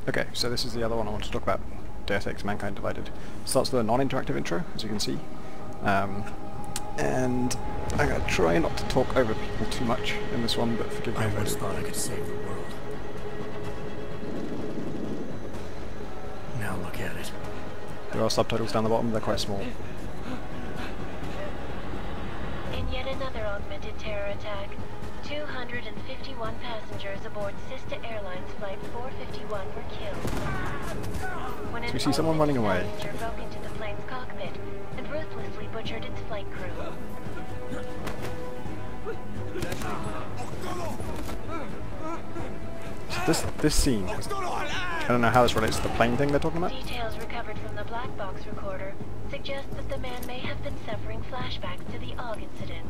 Okay, so this is the other one I want to talk about. Deus Ex Mankind Divided. Starts with a non-interactive intro, as you can see. And I'm going to try not to talk over people too much in this one, but forgive me I if I once do. thought I could save the world. Now look at it. There are subtitles down the bottom, they're quite small. In yet another augmented terror attack, 251 passengers aboard Sister Airlines Flight 451 were killed. When So we see someone running away. Passenger broke into the plane's cockpit and ruthlessly butchered its flight crew. So this scene, I don't know how this relates to the plane thing they're talking about. Details recovered from the black box recorder suggest that the man may have been suffering flashbacks to the AUG incident.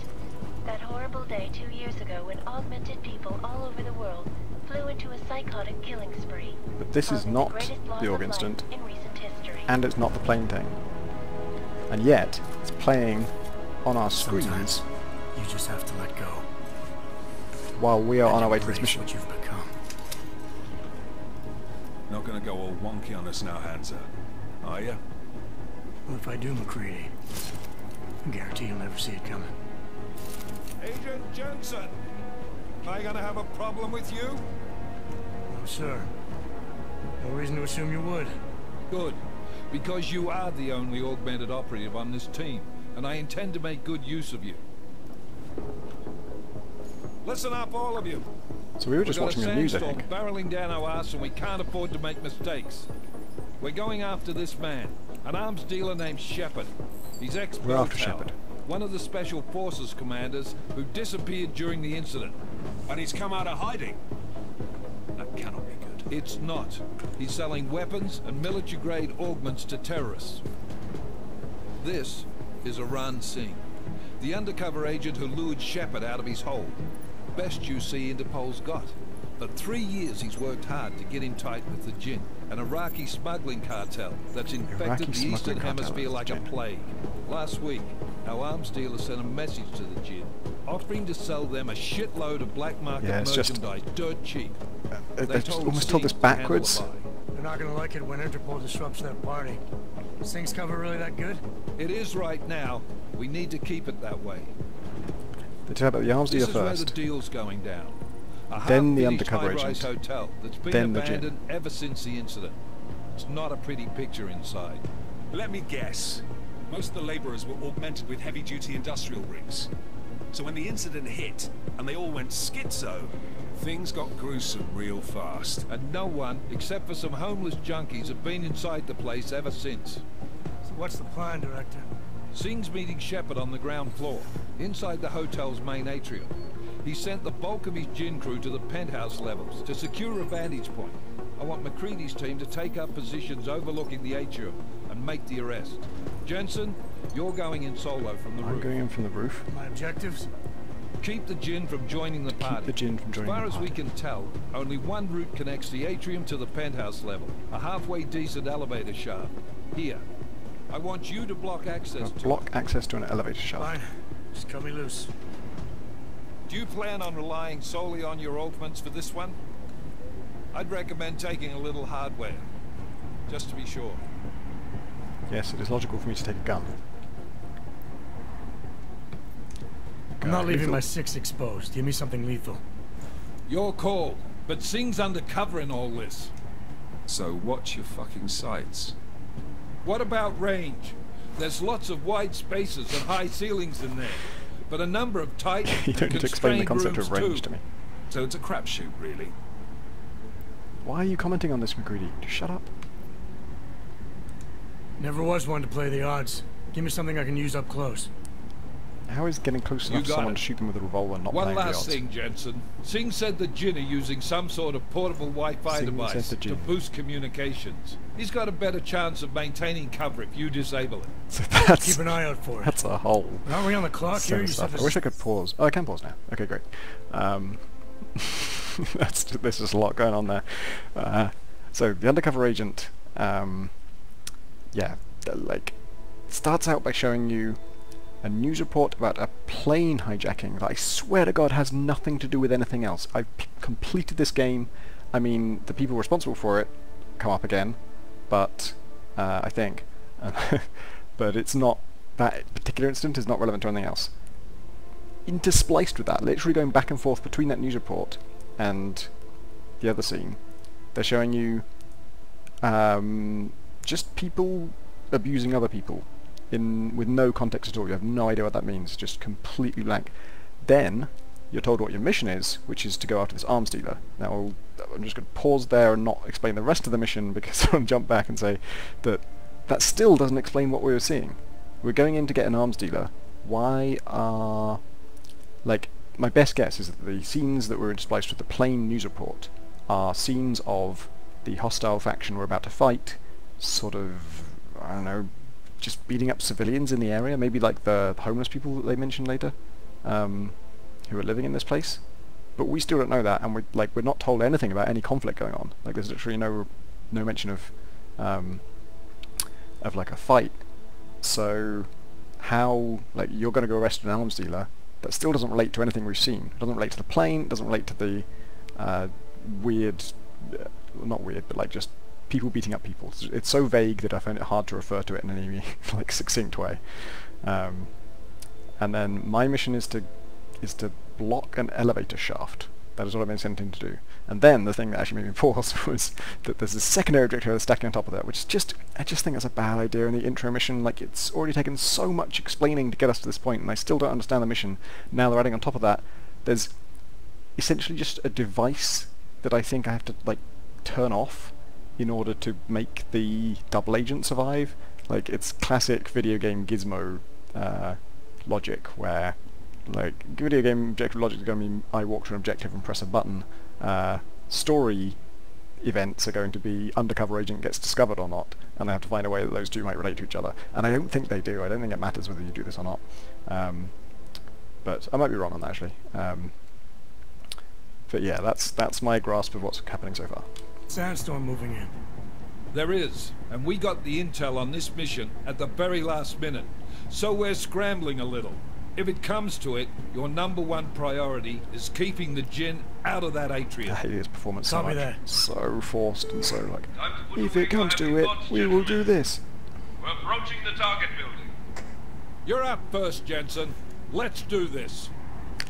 That horrible day 2 years ago when augmented people all over the world flew into a psychotic killing spree. But this is causing not greatest loss the of AUG life incident, in recent history. and it's not the plane thing. And yet, it's playing on our screens Sometimes you just have to let go. while we are on And our way to this embrace mission. what you've become. Not gonna go all wonky on us now, Hansa, are ya? Well, if I do, McCready, I guarantee you'll never see it coming. Agent Jensen! Am I gonna have a problem with you? No, sir. No reason to assume you would. Good, because you are the only augmented operative on this team, and I intend to make good use of you. Listen up, all of you. So we were just We've watching got the a news, I sandstorm think. barreling down our arse, and we can't afford to make mistakes. We're going after this man, an arms dealer named Shepard. He's We're after ex-Bell Shepard. one of the Special Forces commanders who disappeared during the incident. And he's come out of hiding. That cannot be good. It's not. He's selling weapons and military-grade augments to terrorists. This is Aran Singh, the undercover agent who lured Shepard out of his hole. Best you see Interpol's got. For 3 years he's worked hard to get in tight with the Jinn, an Iraqi smuggling cartel that's infected the Eastern Hemisphere like a plague. Last week, our arms dealer sent a message to the Jinn, offering to sell them a shitload of black market Yeah, it's just- merchandise dirt cheap. They almost told this Steve to handle backwards. the buy. They're not gonna like it when Interpol disrupts their party. Is Singh's cover really that good? It is right now. We need to keep it that way. They tell about the arms dealer This is where the first. deal's going down. A Then the half-finished undercover high-rise agent. hotel that's been Then the Jinn. abandoned ever since the incident. It's not a pretty picture inside. Let me guess. Most of the laborers were augmented with heavy-duty industrial rigs. So when the incident hit, and they all went schizo, things got gruesome real fast. And no one, except for some homeless junkies, have been inside the place ever since. So what's the plan, Director? Singh's meeting Shepard on the ground floor, inside the hotel's main atrium. He sent the bulk of his Jinn crew to the penthouse levels to secure a vantage point. I want McCready's team to take up positions overlooking the atrium and make the arrest. Jensen, you're going in solo from the I'm roof. going in from the roof. My objectives? Keep the Jinn from joining the party. Keep the Jinn from joining As far the as we party. can tell, only one route connects the atrium to the penthouse level. A halfway decent elevator shaft. Here. I want you to block access to Block access to an elevator shaft. Fine. Just cut me loose. Do you plan on relying solely on your augments for this one? I'd recommend taking a little hardware, just to be sure. Yes, it is logical for me to take a gun. I'm not leaving lethal. my 6 exposed. Give me something lethal. Your call, but Singh's undercover in all this. So watch your fucking sights. What about range? There's lots of wide spaces and high ceilings in there, but a number of tight You don't and need to explain the constrained concept of rooms range too. to me. So it's a crapshoot, really. Why are you commenting on this, McCready? Just shut up. Never was one to play the odds. Give me something I can use up close. How is getting close You enough to got someone it. to shoot them with a revolver not One playing the last odds? thing, Jensen. Singh said the Jinn are using some sort of portable Wi-Fi Singh said device the to Jinn. boost communications. He's got a better chance of maintaining cover if you disable it. So that's Keep an eye out for it. that's a whole Aren't we on the clock set here? of You said stuff. this I wish I could pause. Oh, I can pause now. Okay, great. There's just a lot going on there. So the undercover agent, like, starts out by showing you a news report about a plane hijacking that I swear to God has nothing to do with anything else. I've completed this game. I mean, the people responsible for it come up again, but I think, but it's not, that particular incident is not relevant to anything else. Interspliced with that, literally going back and forth between that news report and the other scene, they're showing you just people abusing other people with no context at all. You have no idea what that means, just completely blank. Then you're told what your mission is, which is to go after this arms dealer. Now I'm just going to pause there and not explain the rest of the mission, because I'll jump back and say that that still doesn't explain what we were seeing. We're going in to get an arms dealer. Why are... like, my best guess is that the scenes that were interspliced with the plain news report are scenes of the hostile faction we're about to fight, sort of, I don't know, just beating up civilians in the area, maybe like the homeless people that they mentioned later, who are living in this place. But we still don't know that, and we're not told anything about any conflict going on. Like, there's literally no mention of like a fight. So how, like, you're going to go arrest an arms dealer? That still doesn't relate to anything we've seen. It doesn't relate to the plane, it doesn't relate to the weird, not weird, but like just people beating up people. It's so vague that I find it hard to refer to it in any like succinct way. And then my mission is to block an elevator shaft. That is what I've been sent in to do. And then the thing that actually made me pause was that there's a secondary objective that's stacking on top of that, which is just, I just think that's a bad idea in the intro mission. Like, it's already taken so much explaining to get us to this point, and I still don't understand the mission. Now they're adding on top of that, there's essentially just a device that I think I have to, like, turn off in order to make the double agent survive. Like, it's classic video game gizmo logic, where like, video game objective logic is going to be I walk to an objective and press a button. Story events are going to be undercover agent gets discovered or not, and I have to find a way that those two might relate to each other. And I don't think they do. I don't think it matters whether you do this or not. But I might be wrong on that, actually. But yeah, that's my grasp of what's happening so far. Sandstorm moving in. There is, and we got the intel on this mission at the very last minute, so we're scrambling a little. If it comes to it, your #1 priority is keeping the Jinn out of that atrium. I hate his performance so Copy much. that. So forced and so like, if it comes to it, we will do this. We're approaching the target building. You're up first, Jensen. Let's do this.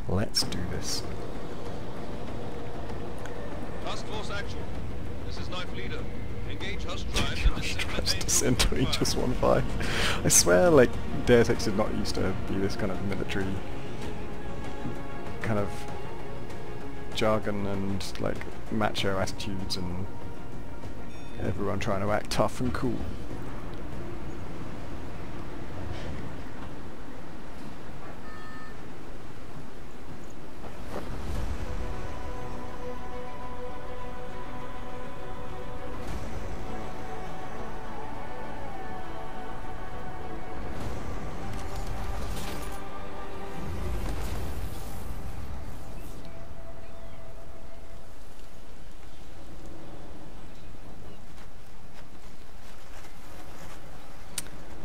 Let's do this. Task Force action. This is Knife Leader. Engage Hush Drive and Descend to Aegis 1-5. I swear, like, Deus Ex did not used to be this kind of military kind of jargon and like macho attitudes and everyone trying to act tough and cool.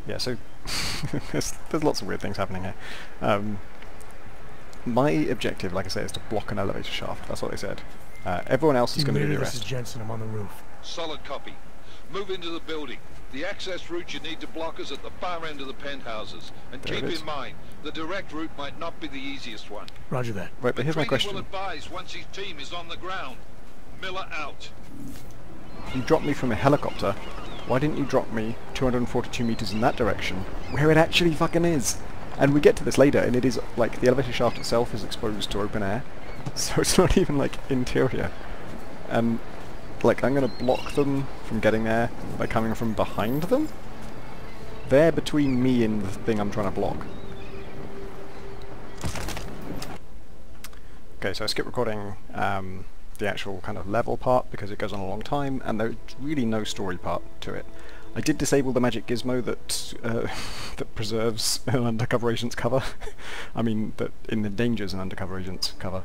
Yeah, so there's lots of weird things happening here. My objective, like I say, is to block an elevator shaft. That's what they said. Everyone else is going to do the This is rest. Jensen. I'm on the roof. Solid copy. Move into the building. The access route you need to block is at the far end of the penthouses. And There keep it is. in mind, the direct route might not be the easiest one. Roger that. Right, but here's my McCready will question. advise once his team is on the ground. Miller out. You dropped me from a helicopter. Why didn't you drop me 242 meters in that direction, where it actually fucking is? And we get to this later, and it is, like, the elevator shaft itself is exposed to open air, so it's not even, like, interior. And, like, I'm gonna block them from getting there by coming from behind them? They're between me and the thing I'm trying to block. Okay, so I skipped recording the actual kind of level part because it goes on a long time, and there's really no story part to it. I did disable the magic gizmo that that preserves an undercover agent's cover. I mean, that endangers an undercover agent's cover.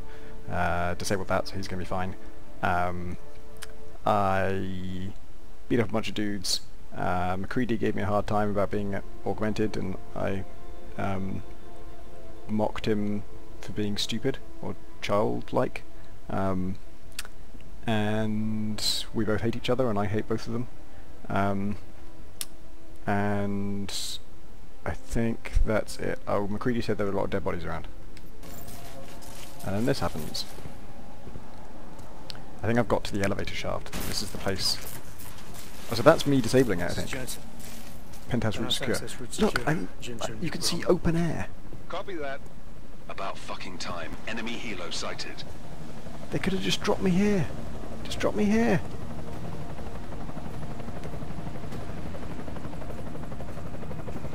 Disabled that, so he's going to be fine. I beat up a bunch of dudes. McCready gave me a hard time about being augmented, and I mocked him for being stupid or childlike. and we both hate each other, and I hate both of them. And I think that's it. Oh, MacReady said there were a lot of dead bodies around. And then this happens. I think I've got to the elevator shaft. This is the place. Oh, so that's me disabling it, I think. Jensen. Penthouse route secure. Access route Look, secure. Jensen, you can see open air. Copy that. About fucking time. Enemy helo sighted. They could have just dropped me here. Just drop me here.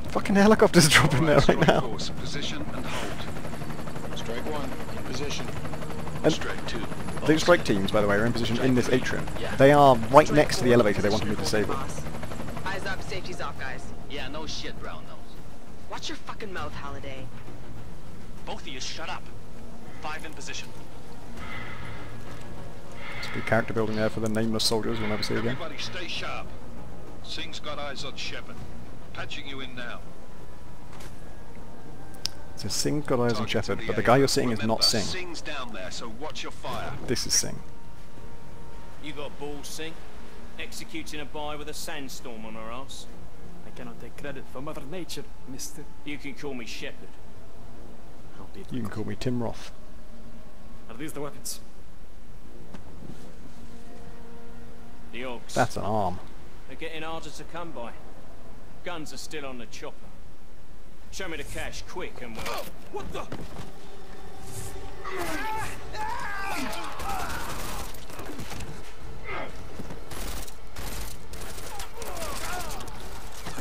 Fucking helicopters dropping there right now. Course, position and hold. Strike one, in position. And Strike two. those strike teams, by the way, are in position in this atrium. They are right next to the elevator they wanted me to disable. Eyes up, safety's off, guys. Yeah, no shit, brown nose. Watch your fucking mouth, Holiday. Both of you shut up. 5 in position. It's good character building there for the nameless soldiers we'll never see again. Everybody stay sharp. Singh's got eyes on Shepard. Patching you in now. So Singh's got eyes on Target Shepard, to but the the guy air. you're seeing is not Remember, Singh. Singh's down there, so watch your fire. This is Singh. You got balls, Singh? Executing a buy with a sandstorm on her ass? I cannot take credit for Mother Nature, mister. You can call me Shepard. How did You can call me Tim Roth. Are these the weapons? The Orcs. That's an arm. They're getting harder to come by. Guns are still on the chopper. Show me the cash, quick, and we'll... What the?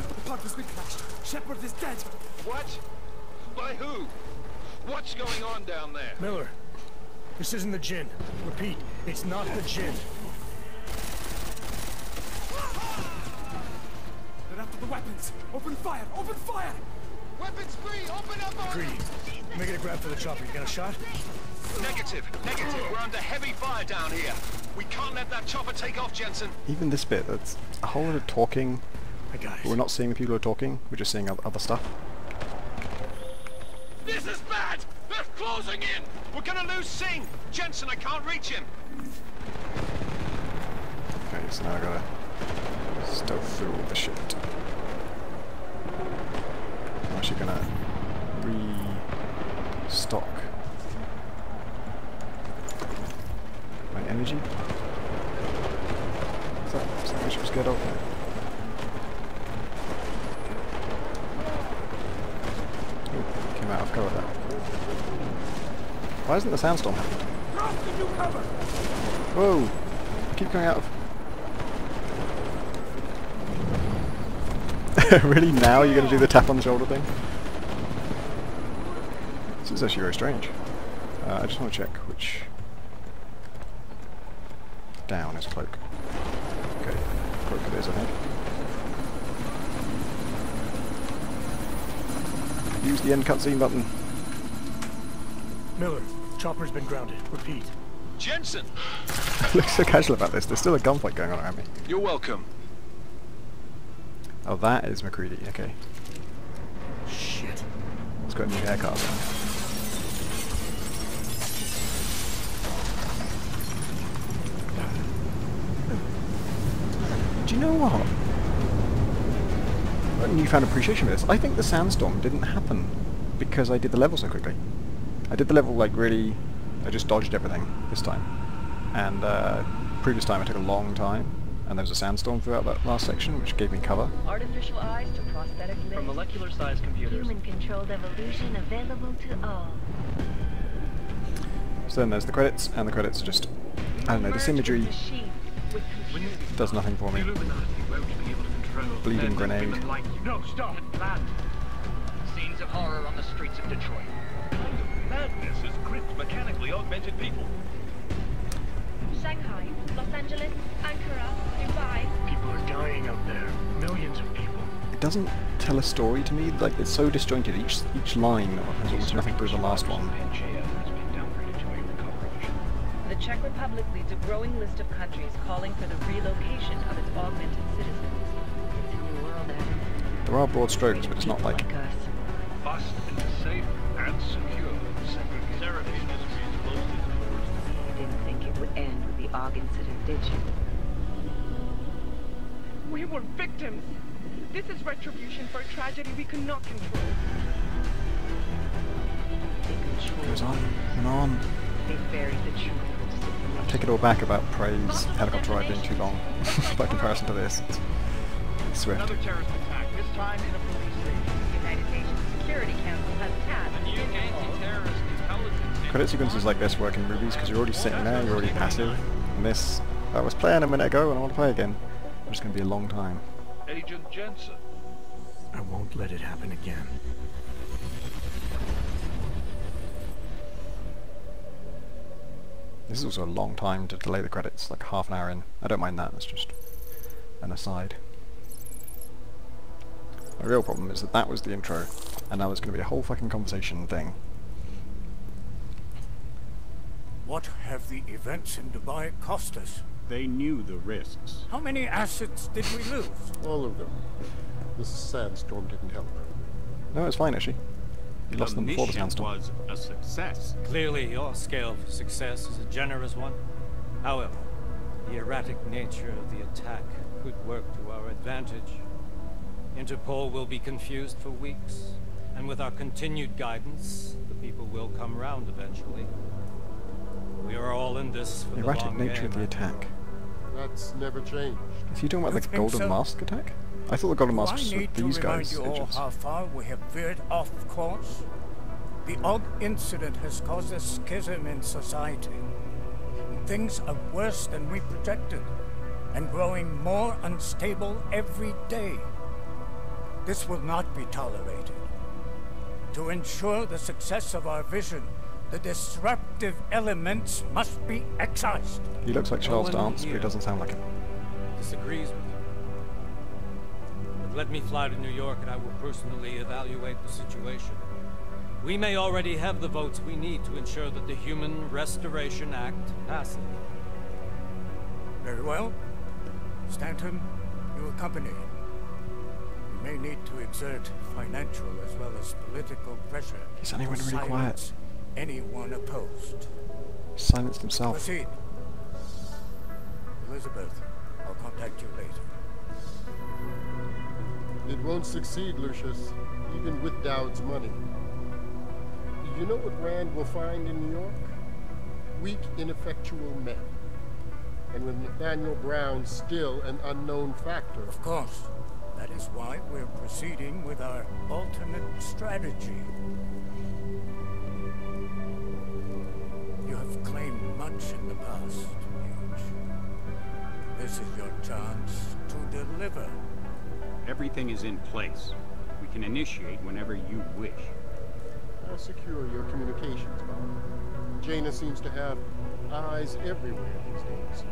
The part has been crashed. Shepard is dead. What? By who? What's going on down there? Miller, this isn't the Jinn. Repeat, it's not the Jinn. They're after the weapons. Open fire! Open fire! Weapons free! Open up on Greedy, making a grab for the chopper. You got a shot? Negative. We're under heavy fire down here. We can't let that chopper take off, Jensen. Even this bit, that's a whole lot of talking. I got it. But we're not seeing the people who are talking, we're just seeing other stuff. This is bad! They're closing in! We're gonna lose Singh! Jensen, I can't reach him! Okay, so now I gotta stealth through all the shit. I'm actually gonna restock my energy. Is that something I should be scared of? Ooh, came out of cover there. Why hasn't the sandstorm happened? Whoa! Keep coming out of... Really? Now you're going to do the tap on the shoulder thing? This is actually very strange. I just want to check which... Down is cloak. Okay, cloak it is, I think. Use the end cutscene button. Miller, chopper's been grounded. Repeat. Jensen! Look so casual about this. There's still a gunfight going on around me. You're welcome. Oh, that is MacReady. Okay. Shit. Let's go a new haircut. Do you know what? I've got a newfound appreciation for this. I think the sandstorm didn't happen because I did the level so quickly. I did the level like really... I just dodged everything this time. And previous time it took a long time. And there was a sandstorm throughout that last section, which gave me cover. Artificial eyes to prosthetic limbs. From molecular-sized computers. Human-controlled evolution available to all. So then there's the credits, and the credits are just... I don't know, this imagery does nothing for me. Bleeding grenade. No, stop! Land! Scenes of horror on the streets of Detroit. Madness has gripped mechanically augmented people. Shanghai, Los Angeles, Ankara, Dubai. People are dying out there. Millions of people. It doesn't tell a story to me, like it's so disjointed, each line has almost nothing to do with the last one. The Czech Republic leads a growing list of countries calling for the relocation of its augmented citizens. It's a new world, Adam. There are broad strokes, but it's not like... us. Fast and safe and secure. Segregation is closely towards the didn't think it would end with the AUG incident, did you? We were victims. This is retribution for a tragedy we could not control. Goes on and on. They buried the truth. I take it all back about Prey's helicopter ride being too long by comparison to this. It's swift. Another terrorist attack, this time in a police station. The United Nations Security Council has passed A new anti-terrorist intelligence. Credit sequences like this work in movies because you're already sitting there, you're already passive. And this, I was playing a minute ago and I want to play again. It's going to be a long time. Agent Jensen. I won't let it happen again. This is also a long time to delay the credits, like half an hour in. I don't mind that, it's just an aside. My real problem is that was the intro, and now there's going to be a whole fucking conversation thing. What have the events in Dubai cost us? They knew the risks. How many assets did we lose? All of them. This sandstorm didn't help. No, it's fine actually. You lost them before the sandstorm. Was a success. Clearly, your scale for success is a generous one. However, the erratic nature of the attack could work to our advantage. Interpol will be confused for weeks, and with our continued guidance, the people will come round eventually. We are all in this for the Erratic long nature game. of the attack. That's never changed. Is he talking about the Golden Mask attack? I thought the Golden Mask was these guys, you all agents. how far we have veered off course? The AUG incident has caused a schism in society. Things are worse than we projected, and growing more unstable every day. This will not be tolerated. To ensure the success of our vision, the disruptive elements must be excised. He looks like Charles Dance, but he doesn't sound like him. Disagrees with you. But let me fly to New York and I will personally evaluate the situation. We may already have the votes we need to ensure that the Human Restoration Act passes. Very well. Stanton, you accompany him. We may need to exert financial as well as political pressure. He suddenly went to really quiet. silence anyone opposed. Silenced himself. Proceed. Elizabeth, I'll contact you later. It won't succeed, Lucius, even with Dowd's money. You know what Rand will find in New York? Weak, ineffectual men. And with Nathaniel Brown still an unknown factor. Of course. That is why we're proceeding with our alternate strategy. You have claimed much in the past, Huge. This is your chance to deliver. Everything is in place. We can initiate whenever you wish. How secure your communications, Bob? Jaina seems to have eyes everywhere these days.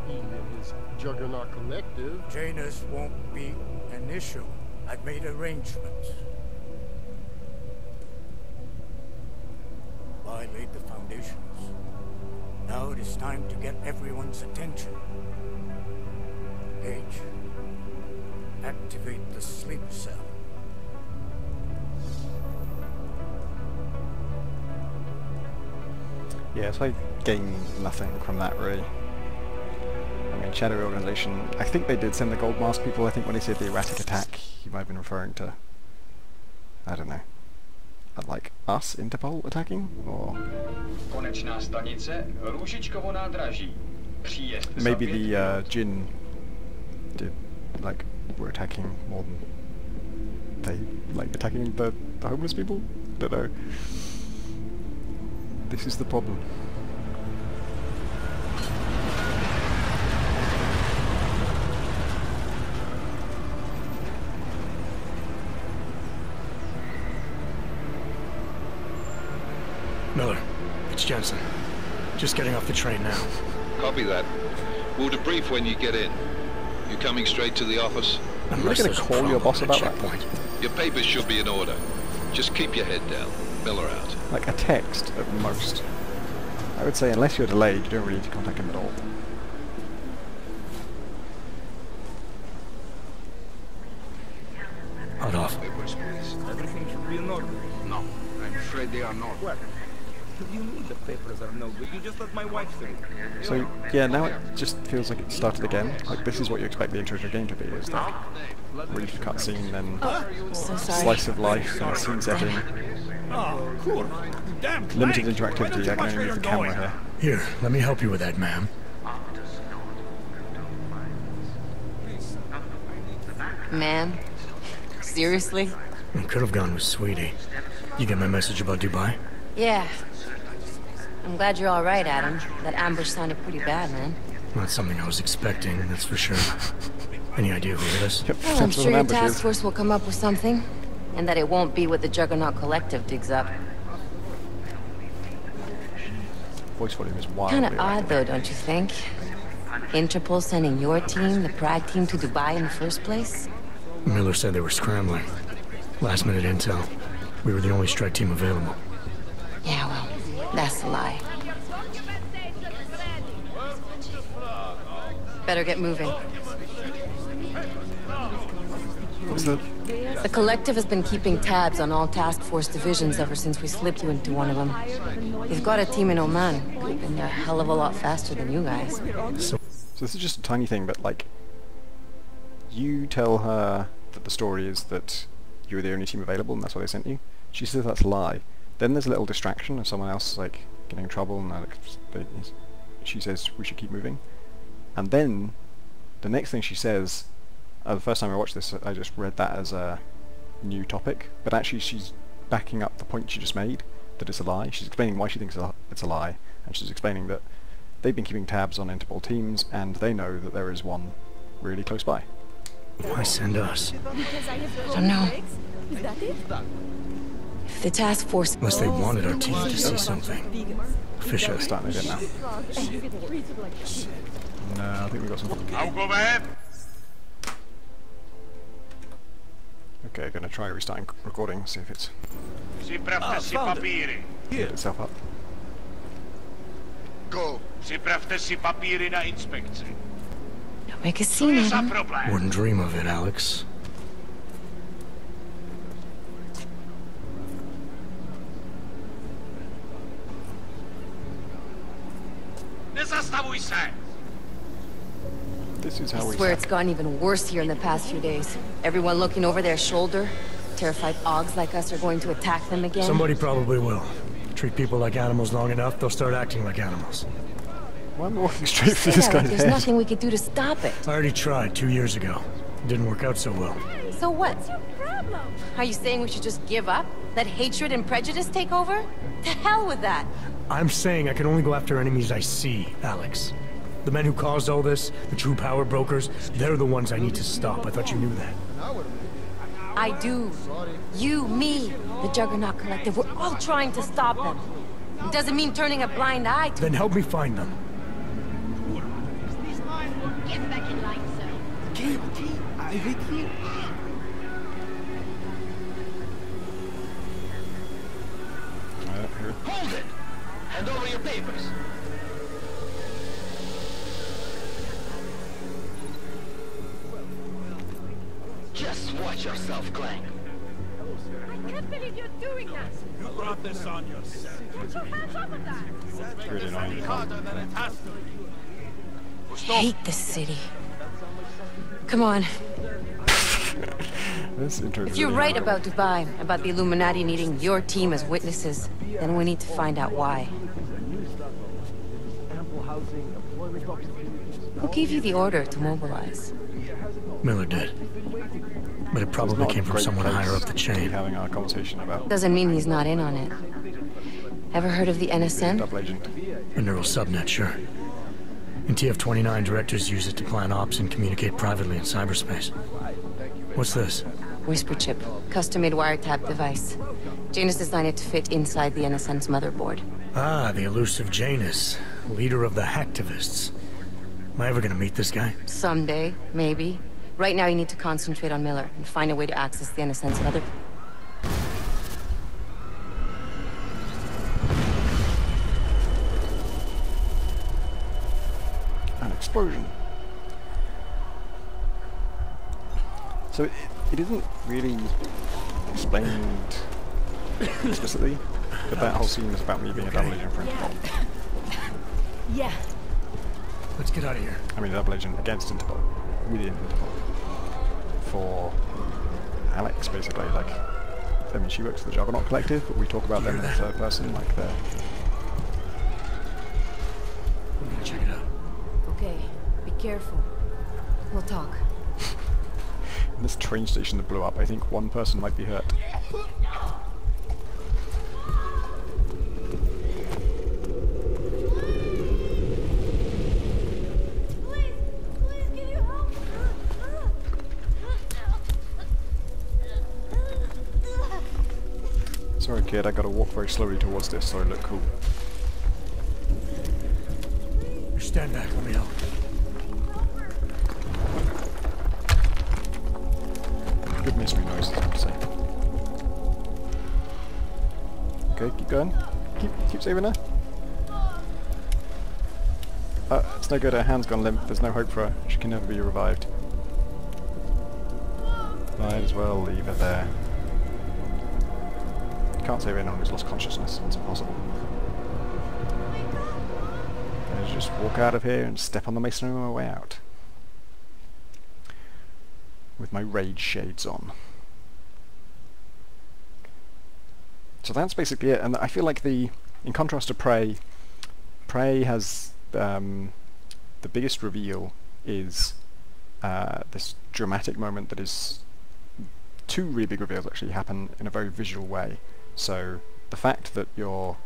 He and his Juggernaut Collective. Janus won't be an issue. I've made arrangements. I laid the foundations. Now it is time to get everyone's attention. Page, activate the sleep cell. Yeah, so I gain nothing from that really. I mean, Shadow Organization, I think they did send the Gold Mask people. I think when he said the erratic attack, he might have been referring to, I don't know, like us, Interpol, attacking? Or maybe the Jinn did, like, were attacking more than they, like, attacking the homeless people? I don't know. This is the problem. Miller, it's Jensen. Just getting off the train now. Copy that. We'll debrief when you get in. You coming straight to the office? Are you going to call your boss about that? Your papers should be in order. Just keep your head down. Miller out. Like a text at most. I would say unless you're delayed, you don't really need to contact him at all. Hold off. Everything should be in order. No, I'm afraid they are not. Well, You need the papers are no good. You just let my wife through. So yeah, now it just feels like it started again. Like this is what you expect the intro to a game to be, is like brief cutscene, then So sorry. slice of life, and a scene setting. Oh, cool. Damn Limited Clank. Why interactivity, don't you I can much only move better the camera going? here. Here, let me help you with that, ma'am. Ma'am? Seriously? I could have gone with Sweetie. You get my message about Dubai? Yeah. I'm glad you're all right, Adam. That ambush sounded pretty bad, man. Not something I was expecting, that's for sure. Any idea who hit us? Well, I'm sure your task force will come up with something. And that it won't be what the Juggernaut Collective digs up. Voice volume is wildly Kinda odd, though, don't you think? Interpol sending your team, the Prague team, to Dubai in the first place? Miller said they were scrambling. Last minute intel. We were the only strike team available. Yeah, well, that's a lie. Better get moving. What's that? The Collective has been keeping tabs on all task force divisions ever since we slipped you into one of them. They've got a team in Oman, and they're a hell of a lot faster than you guys. So this is just a tiny thing, but like, you tell her that the story is that you were the only team available and that's why they sent you. She says that's a lie. Then there's a little distraction of someone else like getting in trouble, and she says we should keep moving. And then the next thing she says, the first time I watched this, I just read that as a new topic, but actually she's backing up the point she just made, that it's a lie. She's explaining why she thinks it's a lie, and she's explaining that they've been keeping tabs on Interpol teams, and they know that there is one really close by. Why send us? I don't know. If the task force... Unless they wanted our team to see something. Officially. Starting again now. No, I think we got some... Okay, gonna try restarting recording, see if it's... Found it. Here. Itself up. Go. Don't make a scene, Adam. Wouldn't dream of it, Alex. This is how I we swear it's gotten even worse here in the past few days. Everyone looking over their shoulder. Terrified Augs like us are going to attack them again. Somebody probably will. Treat people like animals long enough, they'll start acting like animals. Why am I walking straight through this guy's There's head? nothing we could do to stop it. I already tried 2 years ago. Didn't work out so well. So what? Are you saying we should just give up? Let hatred and prejudice take over? To hell with that! I'm saying I can only go after enemies I see, Alex. The men who caused all this, the true power brokers, they're the ones I need to stop. I thought you knew that. I do. You, me, the Juggernaut Collective, we're all trying to stop them. It doesn't mean turning a blind eye to... Then help me find them. Get back in line, sir. Hold it! Hand over your papers. Just watch yourself, Clank. I can't believe you're doing that. You brought this on yourself. Get your hands off of that. It's really annoying. I hate this city. Come on. This intro is If you're really right annoying. about Dubai, about the Illuminati needing your team as witnesses, then we need to find out why. Who gave you the order to mobilize? Miller did. But it probably came from someone higher up the chain. Having our conversation about Doesn't mean he's not in on it. Ever heard of the NSN? double agent. A neural subnet, sure. In TF-29, directors use it to plan ops and communicate privately in cyberspace. What's this? Whisper chip. Custom-made wiretap device. Janus designed it to fit inside the NSN's motherboard. Ah, the elusive Janus, leader of the hacktivists. Am I ever gonna meet this guy? Someday, maybe. Right now you need to concentrate on Miller and find a way to access the NSN's mother... An explosion. So it isn't really explained explicitly But that whole scene was about me being a double agent for Interpol. Yeah. Let's get out of here. I mean, a double agent against Interpol, within Interpol. For Alex, basically, like, I mean, she works for the Juggernaut Collective, but we talk about them in the third person, like they're... I'm gonna check it out. Okay, be careful. We'll talk. In this train station that blew up, I think one person might be hurt. Sorry kid, I gotta walk very slowly towards this so I look cool. You stand back, let me help. Good mystery noises, I have to say. Okay, keep going. Keep saving her. It's no good, her hand's gone limp, there's no hope for her. She can never be revived. Might as well leave her there. Can't save anyone who's lost consciousness, it's impossible. I'll just walk out of here and step on the masonry on my way out. With my rage shades on. So that's basically it, and I feel like in contrast to Prey has the biggest reveal is this dramatic moment that is two really big reveals actually happen in a very visual way. So the fact that your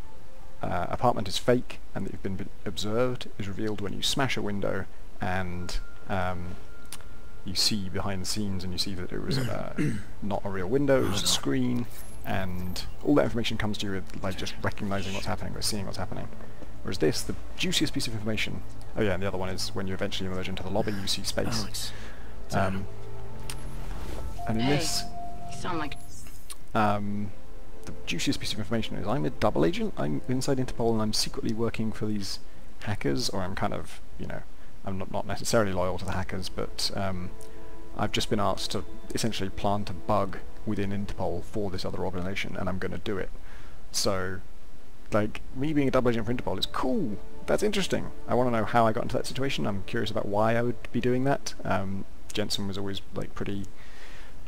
apartment is fake and that you've been observed is revealed when you smash a window and you see behind the scenes and you see that it was not a real window, it was a screen, and all that information comes to you with like just recognizing what's happening or seeing what's happening. Whereas this, the juiciest piece of information, oh yeah, and the other one is when you eventually emerge into the lobby you see space. And in this, you sound like... the juiciest piece of information is I'm a double agent, I'm inside Interpol and I'm secretly working for these hackers, or I'm kind of, you know, I'm not necessarily loyal to the hackers, but I've just been asked to essentially plant a bug within Interpol for this other organisation, and I'm going to do it. So, like, me being a double agent for Interpol is cool, that's interesting. I want to know how I got into that situation, I'm curious about why I would be doing that. Jensen was always, like, pretty,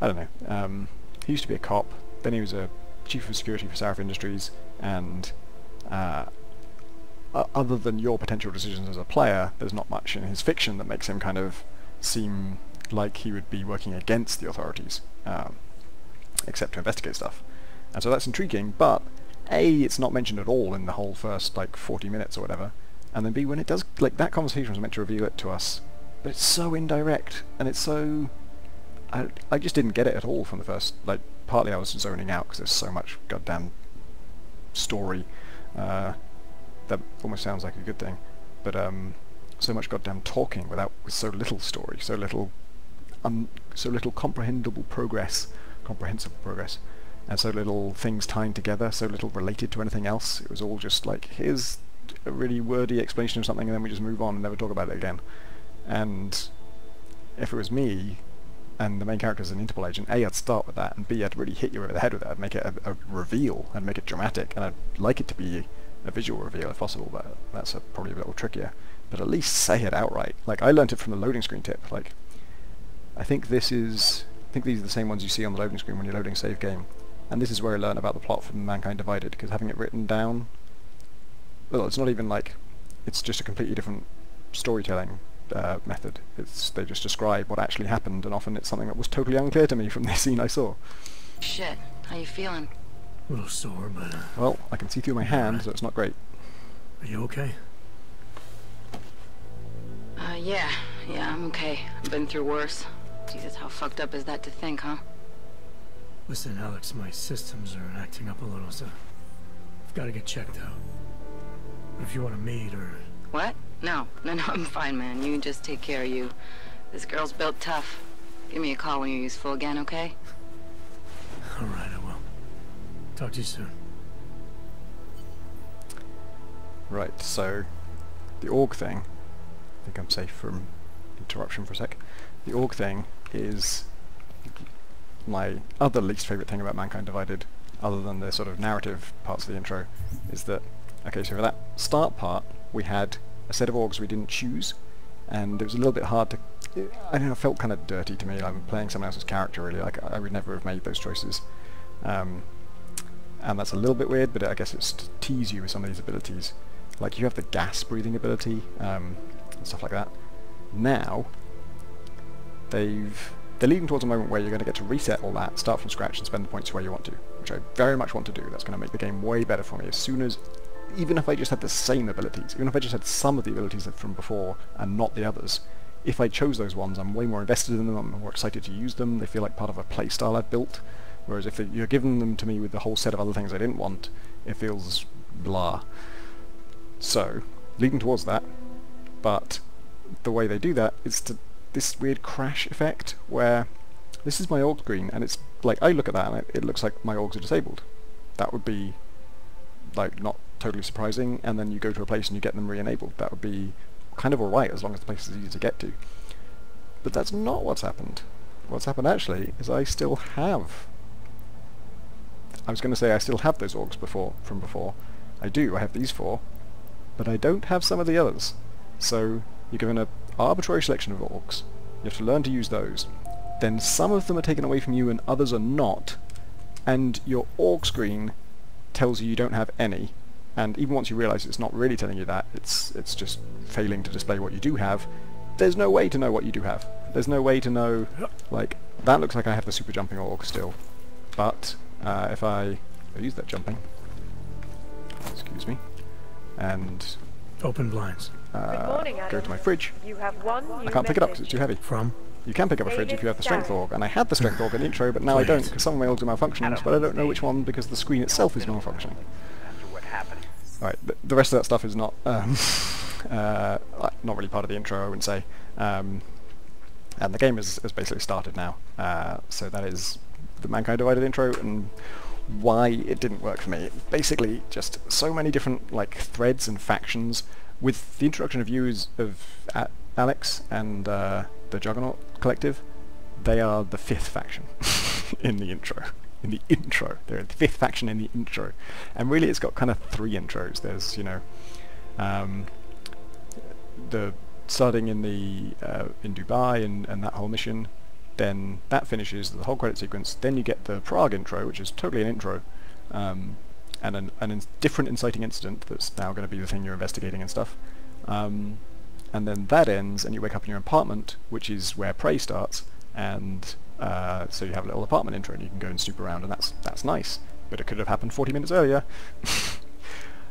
I don't know, he used to be a cop, then he was a chief of security for Sarif Industries, and other than your potential decisions as a player, there's not much in his fiction that makes him kind of seem like he would be working against the authorities, except to investigate stuff. And so that's intriguing, but A, it's not mentioned at all in the whole first, like, 40 minutes or whatever, and then B, when it does, like, that conversation was meant to reveal it to us, but it's so indirect, and it's so... I just didn't get it at all from the first, like, partly I was zoning out because there's so much goddamn story, that almost sounds like a good thing, but so much goddamn talking with so little story, so little comprehensible progress, and so little things tying together, so little related to anything else. It was all just like, here's a really wordy explanation of something and then we just move on and never talk about it again. And if it was me, and the main character is an Interpol agent, A, I'd start with that, and B, I'd really hit you over the head with it. I'd make it a reveal, and make it dramatic, and I'd like it to be a visual reveal if possible, but that's probably a little trickier. But at least say it outright. Like, I learnt it from the loading screen tip. Like, I think these are the same ones you see on the loading screen when you're loading save game, and this is where I learned about the plot from Mankind Divided, because having it written down, well, it's not even like, it's just a completely different storytelling method. They just describe what actually happened, and often it's something that was totally unclear to me from the scene I saw. Shit, how you feeling? A little sore, but... well, I can see through my hand, so it's not great. Are you okay? Yeah, I'm okay. I've been through worse. Jesus, how fucked up is that to think, huh? Listen, Alex, my systems are acting up a little, so I've got to get checked out. But if you want to meet or... What? No, I'm fine, man. You just take care of you. This girl's built tough. Give me a call when you're useful again, okay? Alright, I will. Talk to you soon. Right, so the org thing, I think I'm safe from interruption for a sec. The org thing is my other least favourite thing about Mankind Divided, other than the sort of narrative parts of the intro, is that, okay, so for that start part, we had a set of orgs we didn't choose, and it was a little bit hard to, I don't know, it felt kind of dirty to me. I'm playing someone else's character, really. Like, I would never have made those choices. And that's a little bit weird, but I guess it's to tease you with some of these abilities. Like, you have the gas breathing ability, and stuff like that. Now, they're leading towards a moment where you're going to get to reset all that, start from scratch, and spend the points where you want to, which I very much want to do. That's going to make the game way better for me. As soon as, even if I just had the same abilities, even if I just had some of the abilities from before and not the others, if I chose those ones, I'm way more invested in them, I'm more excited to use them, they feel like part of a playstyle I've built, whereas if you're giving them to me with the whole set of other things I didn't want, it feels blah. So, leading towards that, but the way they do that is to this weird crash effect, where this is my org screen, and it's like, I look at that and it looks like my orgs are disabled. That would be, like, not totally surprising, and then you go to a place and you get them re-enabled. That would be kind of alright, as long as the place is easy to get to. But that's not what's happened. What's happened actually is I still have... I was going to say I still have those orgs from before. I do, I have these 4, but I don't have some of the others. So you're given an arbitrary selection of orgs. You have to learn to use those. Then some of them are taken away from you and others are not, and your org screen tells you don't have any. And even once you realise it's not really telling you that, it's just failing to display what you do have, there's no way to know what you do have. There's no way to know, like, that looks like I have the super jumping org still, but if I use that jumping, excuse me, and open blinds, go to my fridge, You have one I can't pick it up because it's too heavy. You can pick up a fridge if you have the strength org, and I had the strength org in the intro, but now I don't, because some of my orgs are malfunctioning, but I don't know which one because the screen itself is malfunctioning. Alright, the rest of that stuff is not not really part of the intro, I wouldn't say. And the game has basically started now. So that is the Mankind Divided intro, and why it didn't work for me. Basically, just so many different like threads and factions. With the introduction of you of Alex and the Juggernaut Collective, they are the 5th faction in the intro. They're the 5th faction in the intro, and really it's got kind of 3 intros. There's, you know, the starting in the in Dubai and that whole mission, then that finishes the whole credit sequence. Then you get the Prague intro, which is totally an intro, and a different inciting incident that's now going to be the thing you're investigating and stuff. And then that ends, and you wake up in your apartment, which is where Prey starts, and so you have a little apartment intro and you can go and snoop around, and that's nice, but it could have happened 40 minutes earlier.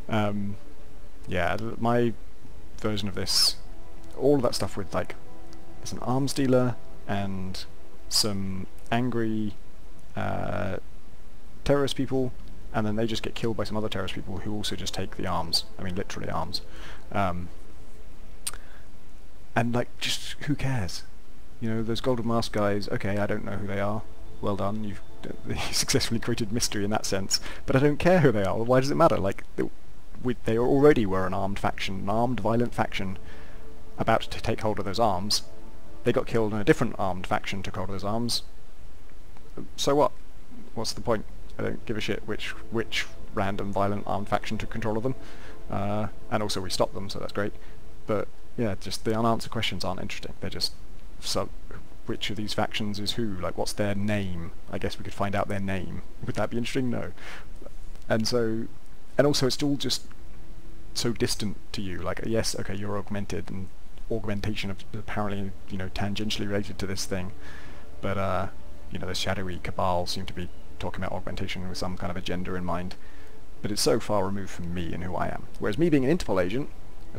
Yeah, my version of this, all of that stuff with, like, there's an arms dealer and some angry terrorist people, and then they just get killed by some other terrorist people who also just take the arms. I mean, literally arms. And, like, just who cares? You know, those Golden Mask guys, okay, I don't know who they are. Well done, you've successfully created mystery in that sense. But I don't care who they are. Why does it matter? Like, they already were an armed faction, an armed, violent faction, about to take hold of those arms. They got killed and a different armed faction took hold of those arms. So what? What's the point? I don't give a shit which random, violent, armed faction took control of them. And also we stopped them, so that's great. But, yeah, just the unanswered questions aren't interesting. They're just... So, which of these factions is who? Like, what's their name? I guess we could find out their name. Would that be interesting? No. And so, and also it's all just so distant to you. Like, yes, okay, you're augmented, and augmentation of apparently, you know, tangentially related to this thing. But, you know, the shadowy cabal seem to be talking about augmentation with some kind of agenda in mind. But it's so far removed from me and who I am. Whereas me being an Interpol agent,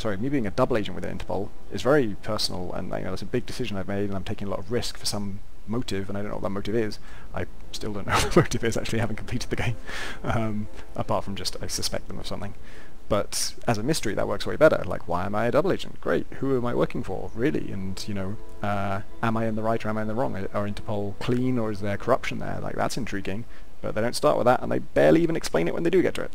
me being a double agent with Interpol is very personal, and, you know, it's a big decision I've made, and I'm taking a lot of risk for some motive, and I don't know what that motive is. I still don't know what the motive is, actually. I haven't completed the game, apart from just I suspect them of something. But as a mystery, that works way better. Like, why am I a double agent? Great. Who am I working for, really? And, you know, am I in the right or am I in the wrong? Are Interpol clean, or is there corruption there? Like, that's intriguing. But they don't start with that, and they barely even explain it when they do get to it.